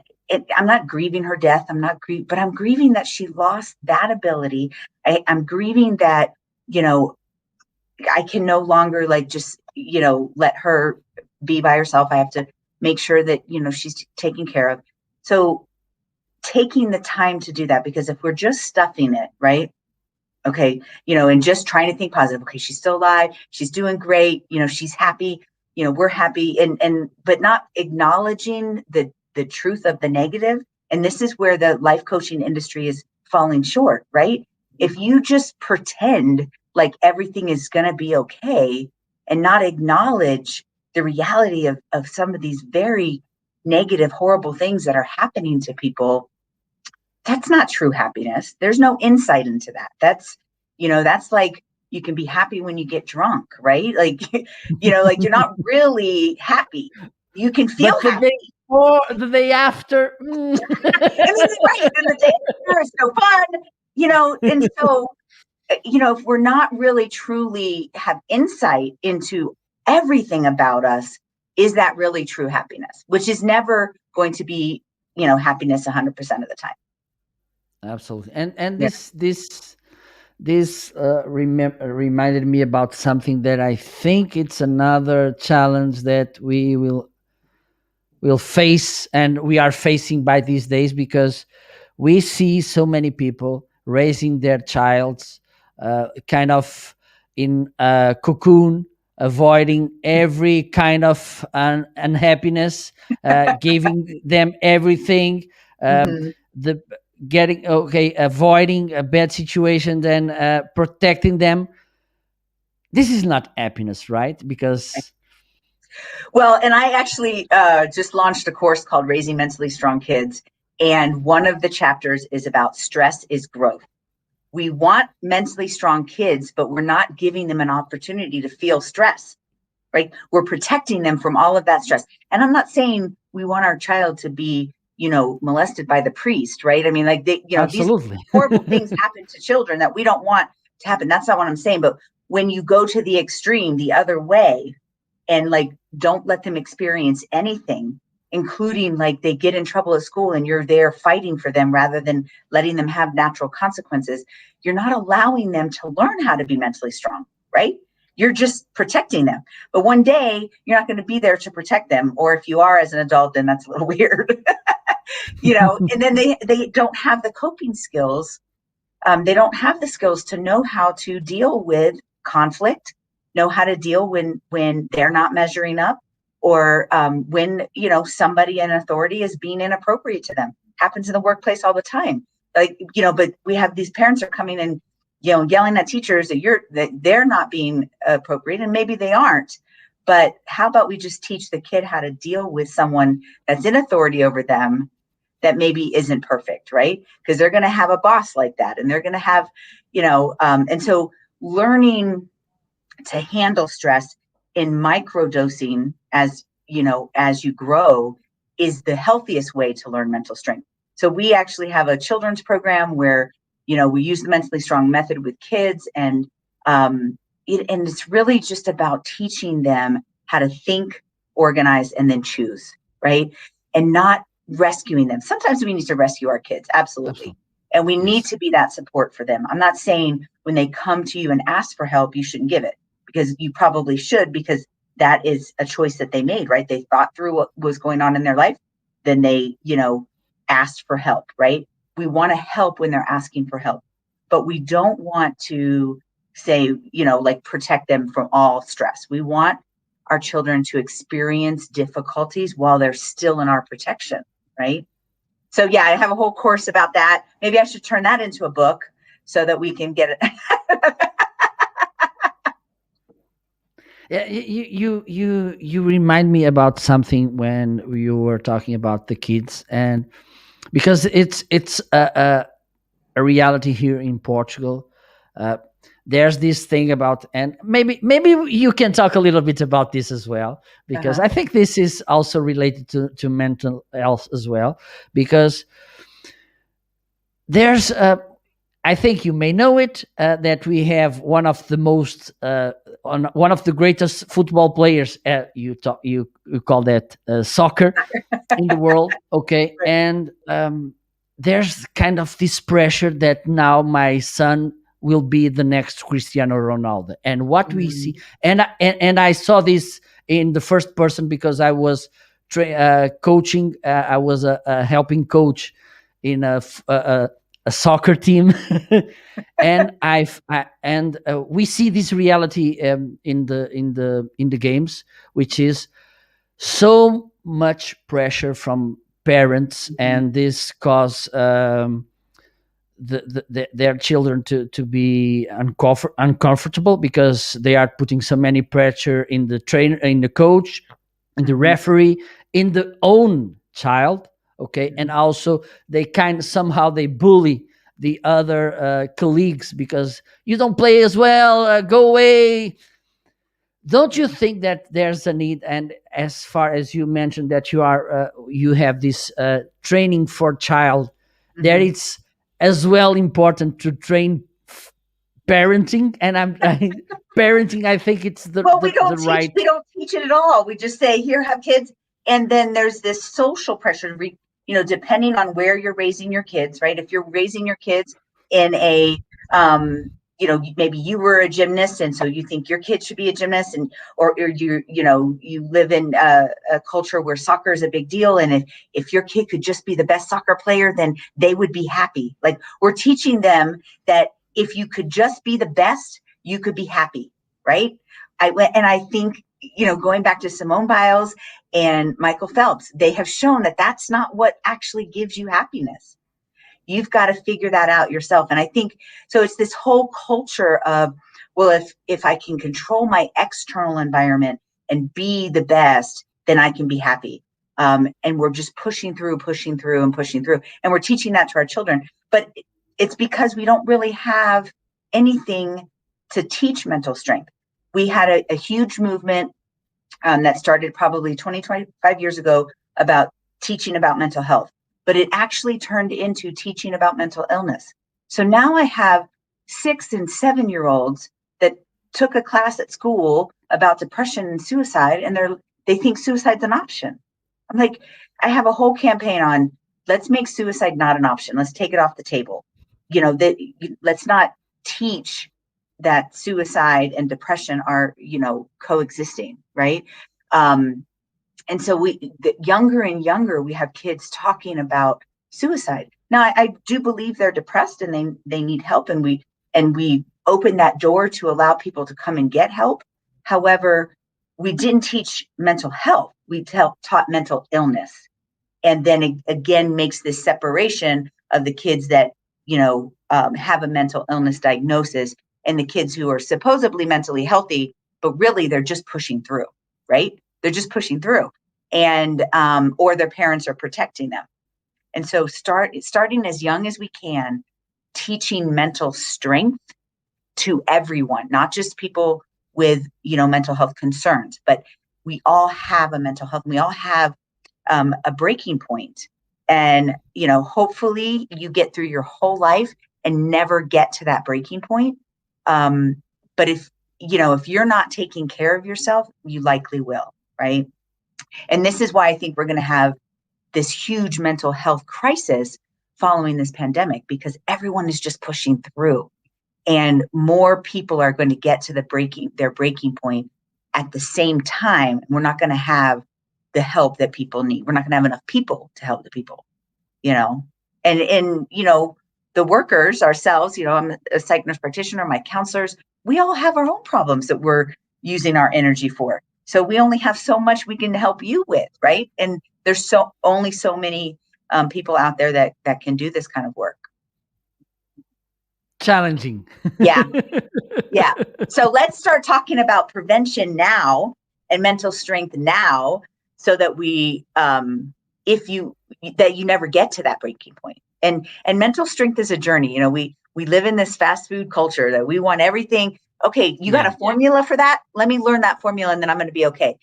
S2: I'm not grieving her death. But I'm grieving that she lost that ability. I'm grieving that, I can no longer just, let her be by herself. I have to make sure that, she's taken care of. So taking the time to do that, because if we're just stuffing it, right? Okay. And just trying to think positive. Okay. She's still alive. She's doing great. She's happy. We're happy. But not acknowledging the truth of the negative. And this is where the life coaching industry is falling short, right? If you just pretend like everything is going to be okay and not acknowledge the reality of some of these very negative, horrible things that are happening to people, that's not true happiness. There's no insight into that. That's like, you can be happy when you get drunk, right? Like, like you're not really happy. You can feel
S1: But the
S2: happy.
S1: day before, the day after.
S2: I mean, right. And the day after is so fun, and so, if we're not really truly have insight into everything about us, is that really true happiness? Which is never going to be, happiness 100% of the time.
S1: Absolutely. And
S2: Yeah.
S1: this reminded me about something that I think it's another challenge that we will face, and we are facing by these days, because we see so many people raising their childs kind of in a cocoon, avoiding every kind of unhappiness, giving them everything,
S2: Mhm.
S1: the getting okay, avoiding a bad situation, then protecting them. This is not happiness, right? Because
S2: Well, and I actually just launched a course called Raising Mentally Strong Kids. And one of the chapters is about stress is growth. We want mentally strong kids, but we're not giving them an opportunity to feel stress, right? We're protecting them from all of that stress. And I'm not saying we want our child to be, molested by the priest, right? I mean, like these
S1: absolutely.
S2: horrible things happen to children that we don't want to happen. That's not what I'm saying. But when you go to the extreme, the other way, and like, don't let them experience anything, including like they get in trouble at school and you're there fighting for them rather than letting them have natural consequences, you're not allowing them to learn how to be mentally strong, right? You're just protecting them. But one day you're not going to be there to protect them. Or if you are as an adult, then that's a little weird, and then they don't have the coping skills. They don't have the skills to know how to deal with conflict, know how to deal when they're not measuring up, or when somebody in authority is being inappropriate to them. Happens in the workplace all the time. But we have these parents are coming and yelling at teachers that they're not being appropriate, and maybe they aren't. But how about we just teach the kid how to deal with someone that's in authority over them that maybe isn't perfect, right? Because they're going to have a boss like that, and they're going to have, and so learning to handle stress in microdosing as you grow is the healthiest way to learn mental strength. So we actually have a children's program where, we use the mentally strong method with kids, and it's really just about teaching them how to think, organize, and then choose, right? And not rescuing them. Sometimes we need to rescue our kids, absolutely. And we need to be that support for them. I'm not saying when they come to you and ask for help, you shouldn't give it, because you probably should, because that is a choice that they made, right? They thought through what was going on in their life. Then they, asked for help, right? We want to help when they're asking for help, but we don't want to say, protect them from all stress. We want our children to experience difficulties while they're still in our protection, right? So yeah, I have a whole course about that. Maybe I should turn that into a book so that we can get it.
S1: Yeah, you remind me about something when you were talking about the kids, and because it's a reality here in Portugal. Uh, there's this thing about, and maybe you can talk a little bit about this as well, because I think this is also related to mental health as well, because there's I think you may know it, that we have one of the most one of the greatest football players, you call that soccer in the world, okay?
S2: Right.
S1: And there's kind of this pressure that now my son will be the next Cristiano Ronaldo, and what we see, and I saw this in the first person, because I was coaching. I was a helping coach in a soccer team, and we see this reality in the games, which is so much pressure from parents, and this cause their children to be uncomfortable, because they are putting so many pressure in the trainer, in the coach, in the referee, in the own child, okay? And also they somehow they bully the other colleagues, because you don't play as well, go away. Don't you think that there's a need, and as far as you mentioned that you have this training for child, that it's as well important to train parenting? And parenting, I think it's the
S2: we
S1: the right.
S2: don't teach it at all. We just say, here, have kids. And then there's this social pressure, depending on where you're raising your kids, right? If you're raising your kids in a, maybe you were a gymnast, and so you think your kid should be a gymnast, and or you live in a culture where soccer is a big deal, and if your kid could just be the best soccer player, then they would be happy. Like, we're teaching them that if you could just be the best, you could be happy, right? I think, going back to Simone Biles and Michael Phelps, they have shown that that's not what actually gives you happiness. You've got to figure that out yourself. And I think, so it's this whole culture of, well, if I can control my external environment and be the best, then I can be happy. And we're just pushing through. And we're teaching that to our children. But it's because we don't really have anything to teach mental strength. We had a huge movement that started probably 25 years ago about teaching about mental health, but it actually turned into teaching about mental illness. So now I have 6 and 7-year-olds that took a class at school about depression and suicide, and they think suicide's an option. I'm like, I have a whole campaign on, let's make suicide not an option. Let's take it off the table. Let's not teach that suicide and depression are, coexisting, right? And so the younger and younger, we have kids talking about suicide. Now, I do believe they're depressed and they need help, and we open that door to allow people to come and get help. However, we didn't teach mental health. We taught mental illness, and then it again makes this separation of the kids that have a mental illness diagnosis and the kids who are supposedly mentally healthy, but really they're just pushing through, right? They're just pushing through, and or their parents are protecting them. And so starting as young as we can, teaching mental strength to everyone, not just people with mental health concerns, but we all have a mental health. We all have a breaking point, and hopefully you get through your whole life and never get to that breaking point. But if you're not taking care of yourself, you likely will, right? And this is why I think we're going to have this huge mental health crisis following this pandemic, because everyone is just pushing through, and more people are going to get to their breaking point at the same time. We're not going to have the help that people need. We're not going to have enough people to help the people, and the workers ourselves, I'm a psych nurse practitioner, my counselors, we all have our own problems that we're using our energy for. So we only have so much we can help you with, right? And there's only so many people out there that can do this kind of work.
S1: Challenging.
S2: Yeah. Yeah. So let's start talking about prevention now and mental strength now, so that that you never get to that breaking point. And mental strength is a journey. We live in this fast food culture that we want everything. Okay, you got a formula for that? Let me learn that formula and then I'm going to be okay.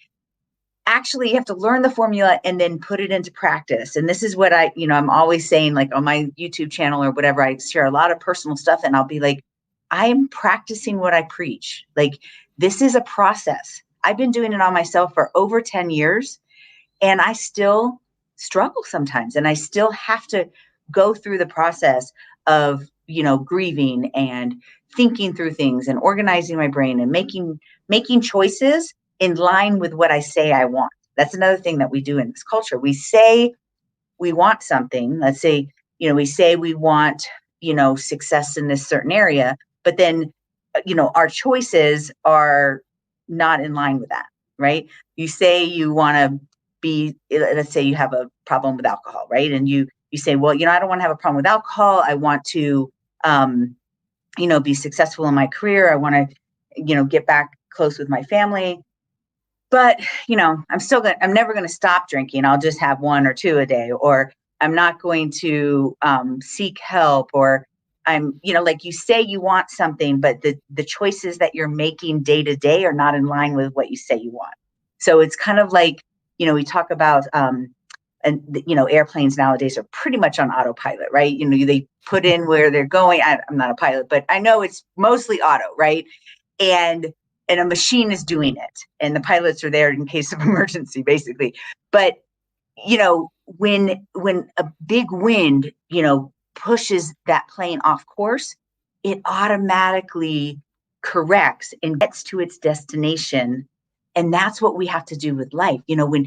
S2: Actually, you have to learn the formula and then put it into practice. And this is what I'm always saying, like on my YouTube channel or whatever, I share a lot of personal stuff, and I'll be like, I'm practicing what I preach. Like, this is a process. I've been doing it on myself for over 10 years, and I still struggle sometimes. And I still have to go through the process of, grieving and thinking through things and organizing my brain and making choices in line with what I say I want. That's another thing that we do in this culture. We say we want something. Let's say, we say we want, success in this certain area, but then, our choices are not in line with that, right? You say you want to let's say you have a problem with alcohol, right? And you say, well, I don't want to have a problem with alcohol. I want to, be successful in my career. I want to, get back close with my family. But, I'm never going to stop drinking. I'll just have 1 or 2 a day, or I'm not going to seek help, or I'm, like you say you want something, but the choices that you're making day to day are not in line with what you say you want. So it's kind of like, we talk about, airplanes nowadays are pretty much on autopilot, right? They put in where they're going. I'm not a pilot, but I know it's mostly auto, right? And a machine is doing it, and the pilots are there in case of emergency, basically. But when a big wind pushes that plane off course, it automatically corrects and gets to its destination. And that's what we have to do with life. When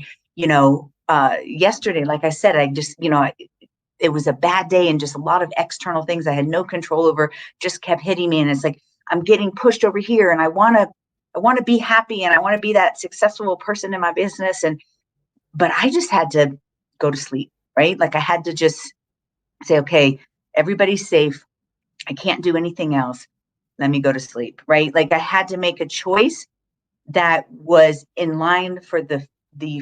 S2: yesterday, like I said, I just it was a bad day, and just a lot of external things I had no control over just kept hitting me, and it's like I'm getting pushed over here, and I want to be happy, and I want to be that successful person in my business. But I just had to go to sleep, right? Like I had to just say, okay, everybody's safe. I can't do anything else. Let me go to sleep, right? Like I had to make a choice that was in line for the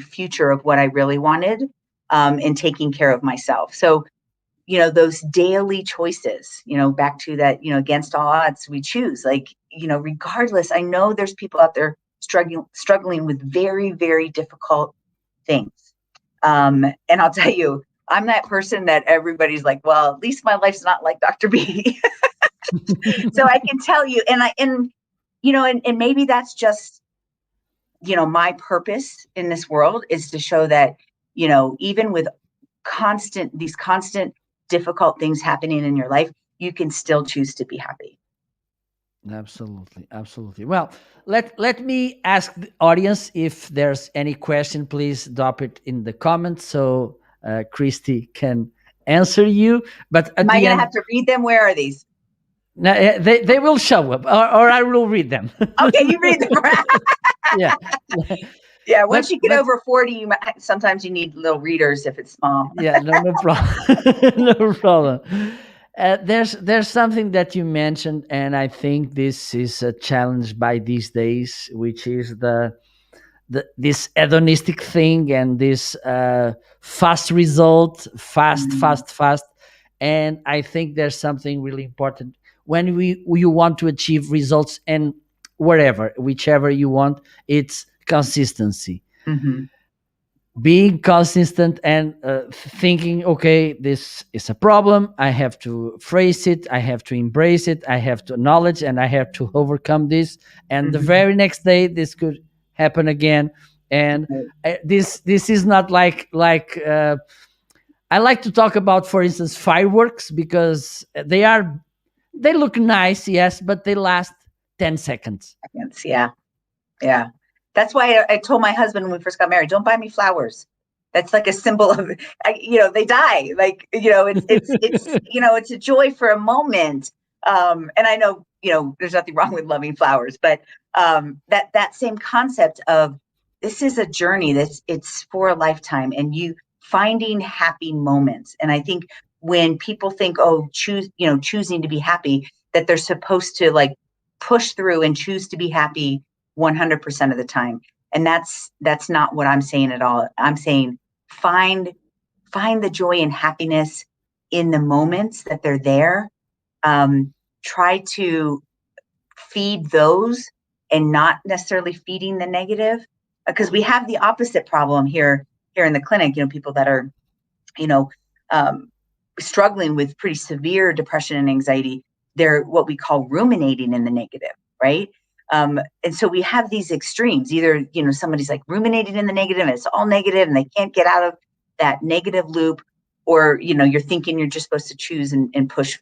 S2: future of what I really wanted, and taking care of myself. So, those daily choices, back to that, against all odds, we choose, like, regardless. I know there's people out there struggling with very, very difficult things. And I'll tell you, I'm that person that everybody's like, well, at least my life's not like Dr. B. So I can tell you, and maybe that's just, my purpose in this world is to show that, even with these constant difficult things happening in your life, you can still choose to be happy.
S1: Absolutely, absolutely. Well, let me ask the audience if there's any question. Please drop it in the comments so Christy can answer you. But
S2: Am
S1: at
S2: I
S1: the
S2: going to
S1: end,
S2: have to read them? Where are these?
S1: no, they will show up, or I will read them.
S2: Okay, you read them.
S1: Yeah,
S2: Yeah, once
S1: but
S2: you get over 40, sometimes you need little readers if it's small.
S1: yeah, no problem, no problem. There's something that you mentioned, and I think this is a challenge by these days, which is this hedonistic thing and this fast result,
S2: Mm,
S1: fast. And I think there's something really important when you want to achieve results, and whichever you want, it's consistency.
S2: mhm,
S1: Being consistent and thinking, okay, this is a problem, I have to phrase it, I have to embrace it, I have to acknowledge, and I have to overcome this, and the
S2: mhm.
S1: very next day this could happen again. And
S2: Right.
S1: this is not like I like to talk about, for instance, fireworks, because they look nice, yes, but they last 10 seconds.
S2: Yeah. Yeah. That's why I told my husband when we first got married, don't buy me flowers. That's like a symbol of, they die. Like, it's a joy for a moment. And I know, there's nothing wrong with loving flowers, but that same concept of this is a journey, it's for a lifetime, and you finding happy moments. And I think when people think, oh, choosing to be happy, that they're supposed to like push through and choose to be happy 100% of the time. And that's not what I'm saying at all. I'm saying find the joy and happiness in the moments that they're there. Try to feed those and not necessarily feeding the negative, because we have the opposite problem here in the clinic. People that are you know um, struggling with pretty severe depression and anxiety, they're what we call ruminating in the negative, right? And so we have these extremes. Either somebody's like ruminating in the negative and it's all negative and they can't get out of that negative loop, or you're thinking you're just supposed to choose and push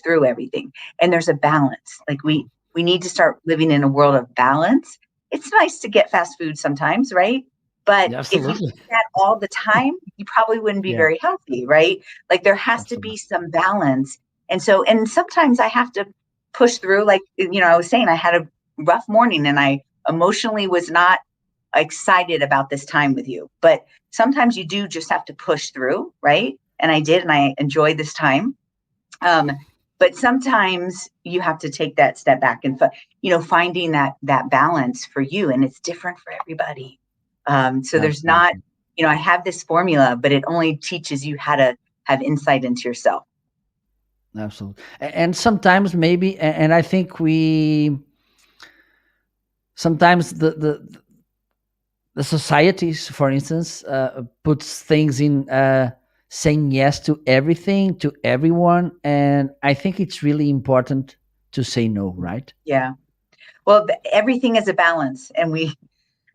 S2: through everything. And there's a balance. Like we need to start living in a world of balance. It's nice to get fast food sometimes, right? But
S1: Yeah,
S2: if you
S1: absolutely.
S2: do that all the time, you probably wouldn't be
S1: Yeah,
S2: very healthy, right? Like there has to
S1: absolutely.
S2: be some balance. And sometimes I have to push through. Like, I was saying, I had a rough morning and I emotionally was not excited about this time with you. But sometimes you do just have to push through, right? And I did, and I enjoyed this time. Um, but sometimes you have to take that step back and finding that balance for you, and it's different for everybody. So there's not,
S1: Absolutely.
S2: I have this formula, but it only teaches you how to have insight into yourself.
S1: Absolutely. And sometimes maybe, and I think we sometimes the societies, for instance, puts things in saying yes to everything, to everyone, and I think it's really important to say no, right?
S2: Yeah. Well, everything is a balance, and we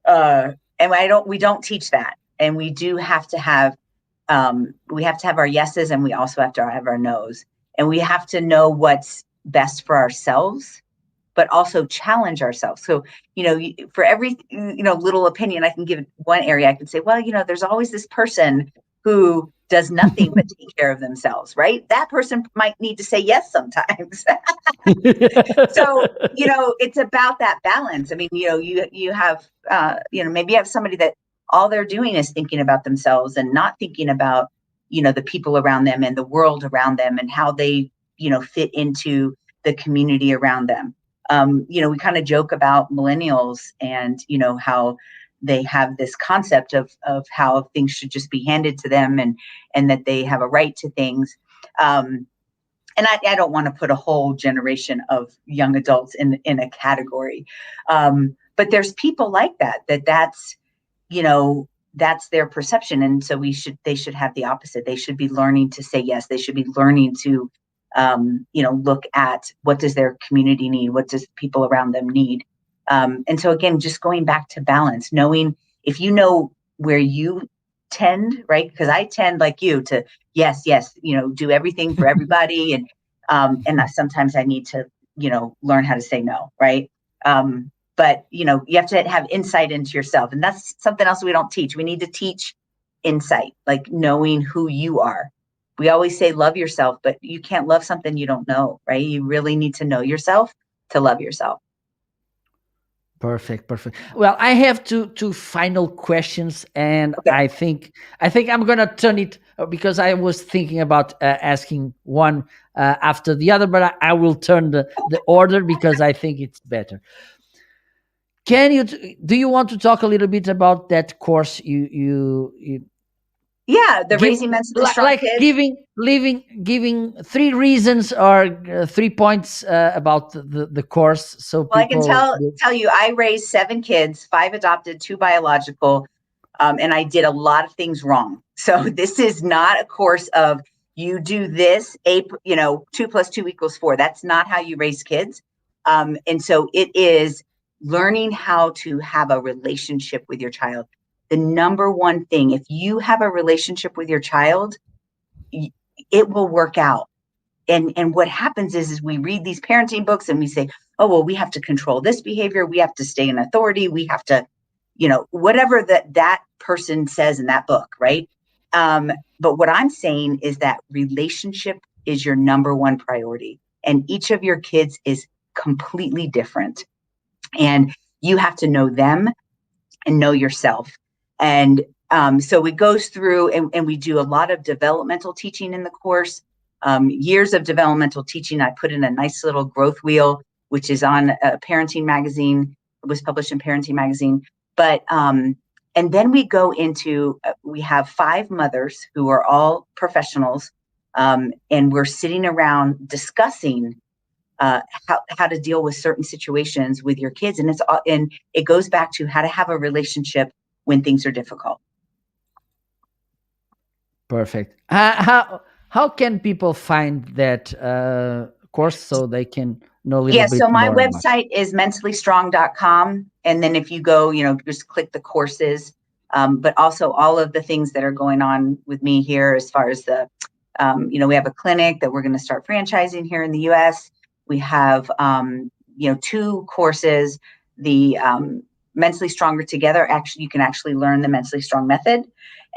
S2: don't teach that, and we have to have our yeses, and we also have to have our nos, and we have to know what's best for ourselves, but also challenge ourselves. So, for every, little opinion I can give one area, I can say, well, there's always this person who does nothing but take care of themselves, right? That person might need to say yes sometimes. So, it's about that balance. I mean, you have, maybe you have somebody that all they're doing is thinking about themselves and not thinking about, the people around them and the world around them and how they, fit into the community around them. We kind of joke about millennials and, how they have this concept of how things should just be handed to them, and that they have a right to things. And I don't want to put a whole generation of young adults in a category. But there's people like that's, that's their perception. And so they should have the opposite. They should be learning to say yes. They should be learning to Look at what does their community need, what does people around them need. And so again, just going back to balance, knowing if you know where you tend, right? Because I tend like you to yes, do everything for everybody, and that sometimes I need to learn how to say no, right? But you have to have insight into yourself, and that's something else we don't teach. We need to teach insight, like knowing who you are. We always say love yourself, but you can't love something you don't know, right? You really need to know yourself to love yourself.
S1: Perfect, perfect. Well, I have two final questions, and
S2: Okay.
S1: I think I'm gonna turn it because I was thinking about asking one after the other, but I will turn the order because I think it's better. Do you want to talk a little bit about that course you
S2: Yeah, the
S1: give,
S2: Raising Mentally Strong
S1: like
S2: Kids.
S1: giving 3 reasons or 3 points about the course so
S2: Well, I can
S1: people
S2: tell you, I raised 7 kids, 5 adopted, 2 biological, and I did a lot of things wrong. So this is not a course of you do this, 2 + 2 = 4. That's not how you raise kids. And so it is learning how to have a relationship with your child. The number one thing, if you have a relationship with your child, it will work out. And what happens is we read these parenting books and we say, oh, well, we have to control this behavior, we have to stay in authority, we have to, whatever that person says in that book, right? But what I'm saying is that relationship is your number one priority, and each of your kids is completely different, and you have to know them and know yourself. And so it goes through, and we do a lot of developmental teaching in the course. Years of developmental teaching. I put in a nice little growth wheel, which is on a parenting magazine. It was published in Parenting Magazine. But and then we go into, we have 5 mothers who are all professionals, and we're sitting around discussing how to deal with certain situations with your kids, and it goes back to how to have a relationship when things are difficult.
S1: Perfect. How can people find that course so they can know a little
S2: Yeah, so
S1: bit
S2: my
S1: more about it?
S2: website is mentallystrong.com, and then if you go, just click the courses, but also all of the things that are going on with me here as far as we have a clinic that we're going to start franchising here in the US. We have 2 courses, the Mentally Stronger Together. Actually, you can actually learn the Mentally Strong method,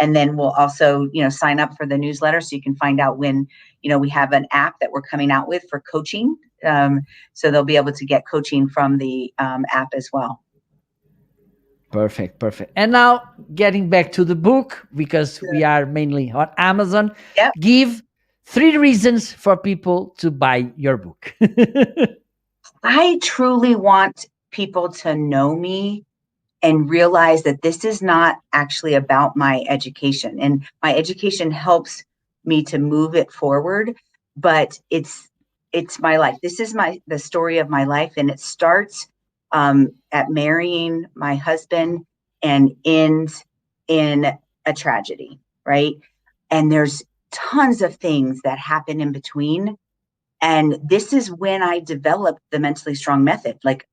S2: and then we'll also sign up for the newsletter so you can find out when we have an app that we're coming out with for coaching. So they'll be able to get coaching from the app as well.
S1: Perfect, perfect. And now getting back to the book, because we are mainly on Amazon,
S2: Yep.
S1: give 3 reasons for people to buy your book.
S2: I truly want people to know me and realize that this is not actually about my education, and my education helps me to move it forward, but it's my life. This is the story of my life, and it starts at marrying my husband and ends in a tragedy, right? And there's tons of things that happen in between, and this is when I developed the Mentally Strong method. Like,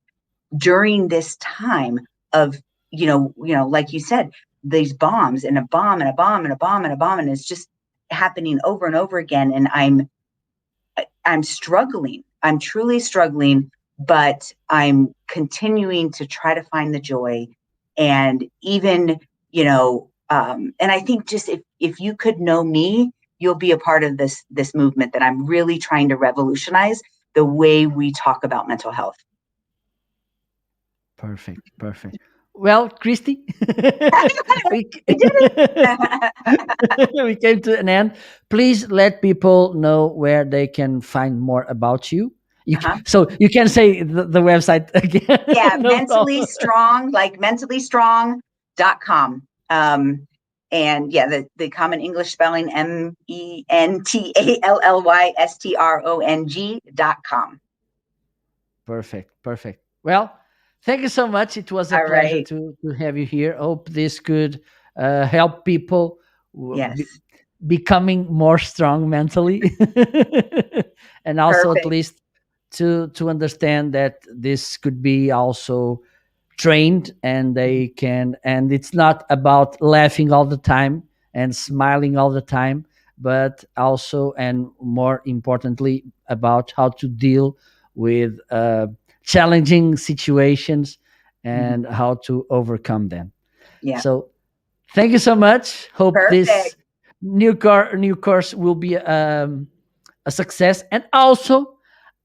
S2: during this time of, like you said, these bombs and a bomb and a bomb and a bomb and a bomb, and it's just happening over and over again. And I'm struggling. I'm truly struggling, but I'm continuing to try to find the joy. And even, and I think just if you could know me, you'll be a part of this movement that I'm really trying to revolutionize the way we talk about mental health.
S1: Perfect, perfect. Well, Christy, we,
S2: We did it.
S1: we came to an end. Please let people know where they can find more about you. So you can say the website again.
S2: Yeah,
S1: No
S2: Mentally
S1: problem.
S2: Strong, like mentallystrong.com. And yeah, the common English spelling, mentallyststrong.com.
S1: Perfect, perfect. Well, thank you so much. It was a
S2: All
S1: pleasure
S2: right.
S1: to have you here. Hope this could help people.
S2: Yes.
S1: becoming more strong mentally, and also at
S2: Perfect.
S1: least to understand that this could be also trained, and they can, and it's not about laughing all the time and smiling all the time, but also, and more importantly, about how to deal with challenging situations
S2: Mhm.
S1: and how to overcome them.
S2: Yeah.
S1: So thank you so much. Hope
S2: Perfect.
S1: this new course will be a success. And also,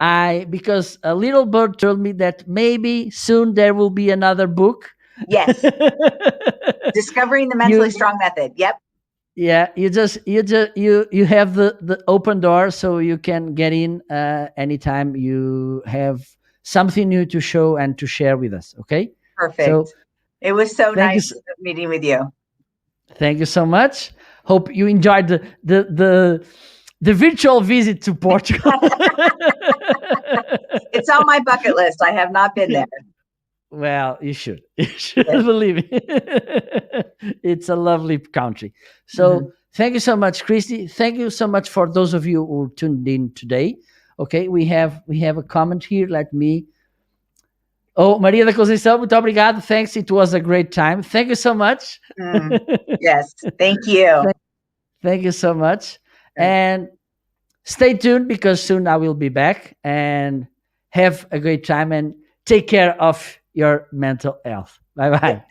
S1: I, because a little bird told me that maybe soon there will be another book.
S2: Yes. Discovering the mentally
S1: you
S2: strong method. Yep.
S1: Yeah, you have the open door, so you can get in anytime you have something new to show and to share with us. Okay, so
S2: Perfect. It was so
S1: thank you.
S2: nice meeting with you.
S1: Thank you so much. Hope you enjoyed the virtual visit to Portugal.
S2: It's on my bucket list. I have not been there.
S1: Well, you should. You should
S2: Yes.
S1: believe me. It's a lovely country.
S2: Mhm.
S1: So thank you so much, Christy. Thank you so much for those of you who tuned in today. Okay, we have a comment here. Let me. Oh, Maria da Conceição, muito obrigado. Thanks. It was a great time. Thank you so much.
S2: Mm. Yes. Thank you.
S1: Thank you so much.
S2: Right.
S1: And stay tuned, because soon I will be back, and have a great time and take care of your mental health. Bye bye.